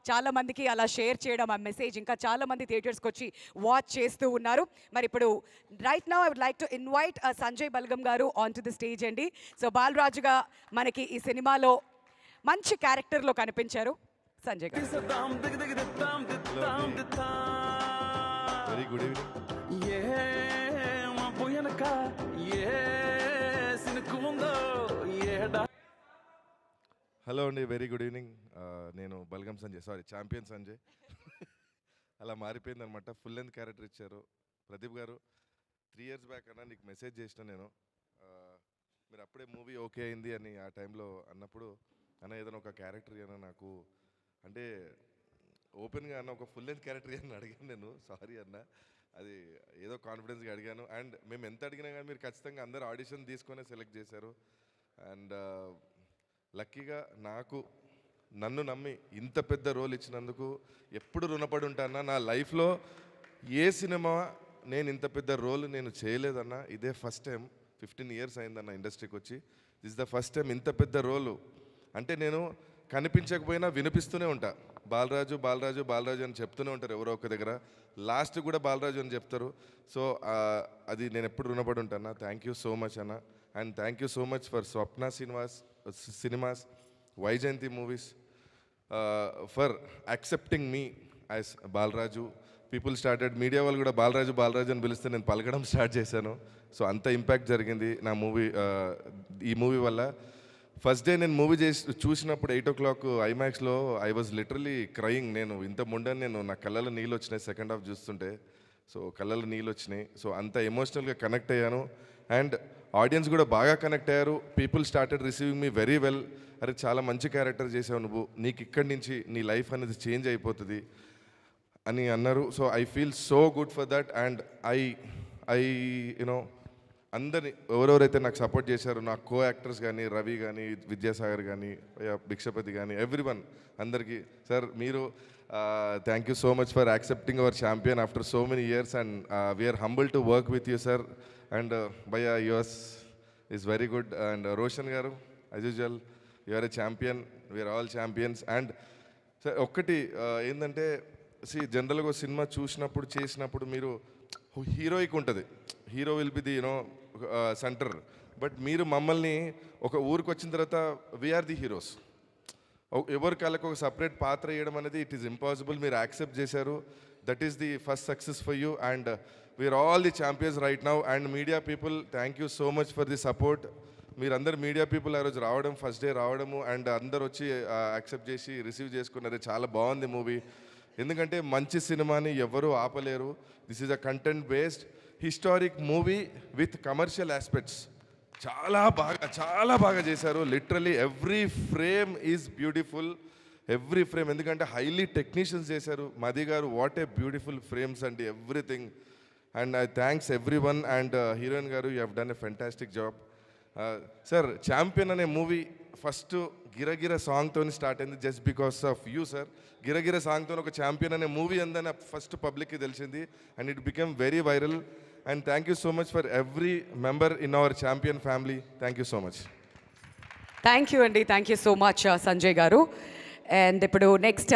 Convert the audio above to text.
చాలా మందికి అలా షేర్ చేయడం ఆ మెసేజ్ ఇంకా చాలా మంది థియేటర్స్కి వచ్చి వాచ్ చేస్తూ ఉన్నారు. మరి ఇప్పుడు right now I would like to invite Sanjay Balagam garu on to the stage అండి. సో బాలరాజుగా మనకి ఈ సినిమాలో మంచి క్యారెక్టర్లో కనిపించారు Sanjay garu. Very good evening. Hello అండి, వెరీ గుడ్ ఈవినింగ్. నేను బల్గం సంజయ్, సారీ ఛాంపియన్ సంజయ్. అలా మారిపోయింది అనమాట. ఫుల్ లెంత్ క్యారెక్టర్ ఇచ్చారు ప్రదీప్ గారు. 3 years బ్యాక్ అన్న నీకు మెసేజ్ చేసిన నేను, మీరు అప్పుడే మూవీ ఓకే అయింది అని ఆ టైంలో అన్నప్పుడు, అన్న ఏదైనా ఒక క్యారెక్టర్ అన్న నాకు, అంటే ఓపెన్గా అన్న ఒక ఫుల్ లెంత్ క్యారెక్టర్ అని అడిగాను నేను. సారీ అన్న, అది ఏదో కాన్ఫిడెన్స్గా అడిగాను. అండ్ మేము ఎంత అడిగినా కానీ మీరు ఖచ్చితంగా అందరు ఆడిషన్ తీసుకొనే సెలెక్ట్ చేశారు. అండ్ లక్కీగా నన్ను నమ్మి ఇంత పెద్ద రోల్ ఇచ్చినందుకు ఎప్పుడు రుణపడి ఉంటానా. నా లైఫ్లో ఏ సినిమా నేను ఇంత పెద్ద రోల్ నేను చేయలేదన్నా. ఇదే ఫస్ట్ టైం. 15 years అయిందన్న ఇండస్ట్రీకి వచ్చి. దిస్ ద ఫస్ట్ టైం ఇంత పెద్ద రోలు. అంటే నేను కనిపించకపోయినా వినిపిస్తూనే ఉంటా, బాలరాజు బాలరాజు బాలరాజు అని చెప్తూనే ఉంటారు ఎవరో ఒక దగ్గర. లాస్ట్ కూడా బాలరాజు అని చెప్తారు. సో అది నేను ఎప్పుడు రుణపడి ఉంటాను. థ్యాంక్ యూ సో మచ్ అన్న. And thank you so much for Swapna cinemas, Vyjayanthi movies, for accepting me as Balaraju. People started, media వాళ్ళు కూడా బాలరాజు బాలరాజు అని పిలిస్తే నేను పలకడం స్టార్ట్ చేశాను. సో అంత ఇంపాక్ట్ జరిగింది నా మూవీ, ఈ మూవీ వల్ల. ఫస్ట్ డే నేను మూవీ చూసినప్పుడు 8 o'clock ఐమాక్స్లో ఐ వాజ్ లిటరలీ క్రయింగ్. నేను ఇంత ముండని నా కళ్ళలో నీళ్ళు వచ్చినాయి సెకండ్ హాఫ్ చూస్తుంటే. సో కళ్ళలో నీళ్ళు వచ్చినాయి. సో అంత ఎమోషనల్గా కనెక్ట్ అయ్యాను. అండ్ ఆడియన్స్ కూడా బాగా కనెక్ట్ అయ్యారు. పీపుల్ స్టార్టెడ్ రిసీవింగ్ మీ వెరీ వెల్. అరే చాలా మంచి క్యారెక్టర్ చేసావు నువ్వు, నీకు ఇక్కడి నుంచి నీ లైఫ్ అనేది చేంజ్ అయిపోతుంది అని అన్నారు. So I feel so good for that. And I you know అందరినీ ఎవరెవరైతే నాకు సపోర్ట్ చేశారో, నా కో యాక్టర్స్ కానీ, రవి కానీ, విద్యాసాగర్ కానీ, భిక్షపతి కానీ, ఎవ్రీవన్ అందరికీ సార్ మీరు thank you so much for accepting our champion after so many years. And we are humble to work with you sir. And భయ్యా yours is very good. And Roshan గారు as usual you are a champion, we are all champions. And sir ఒక్కటి ఏంటంటే, జనరల్గా cinema చూసినప్పుడు చేసినప్పుడు మీరు heroic ఉంటుంది, hero will be the centre. But మీరు మమ్మల్ని ఒక ఊరికి వచ్చిన తర్వాత వీఆర్ ది హీరోస్. ఎవరి కాళ్ళకు ఒక సపరేట్ పాత్ర వేయడం అనేది ఇట్ ఈస్ ఇంపాసిబుల్. మీరు యాక్సెప్ట్ చేశారు. That is the first success for you. And we are all the champions right now. And media people thank you so much for the support. మీరందరూ media people ఆ రోజు రావడం, first day రావడము, and అందరు వచ్చి accept చేసి receive చేసుకున్నారు. చాలా బాగుంది మూవీ. ఎందుకంటే మంచి సినిమాని ఎవరు ఆపలేరు. This is a content based historic movie with commercial aspects. చాలా బాగా చేశారు. Literally every frame is beautiful, every frame. ఎందుకంటే హైలీ టెక్నీషియన్స్ చేశారు. మది గారు what a beautiful frames and everything. And I thanks every one. And heroine గారు you have done a fantastic job. Sir champion అనే movie first Giragira సాంగ్తో start అయింది, just because of you sir. Giragira సాంగ్తో ఒక champion అనే movie అందని first పబ్లిక్కి తెలిసింది. And it become very viral. And thank you so much for every member in our champion family. Thank you so much. Thank you అండి, thank you so much Sanjay గారు. And ఇప్పుడు next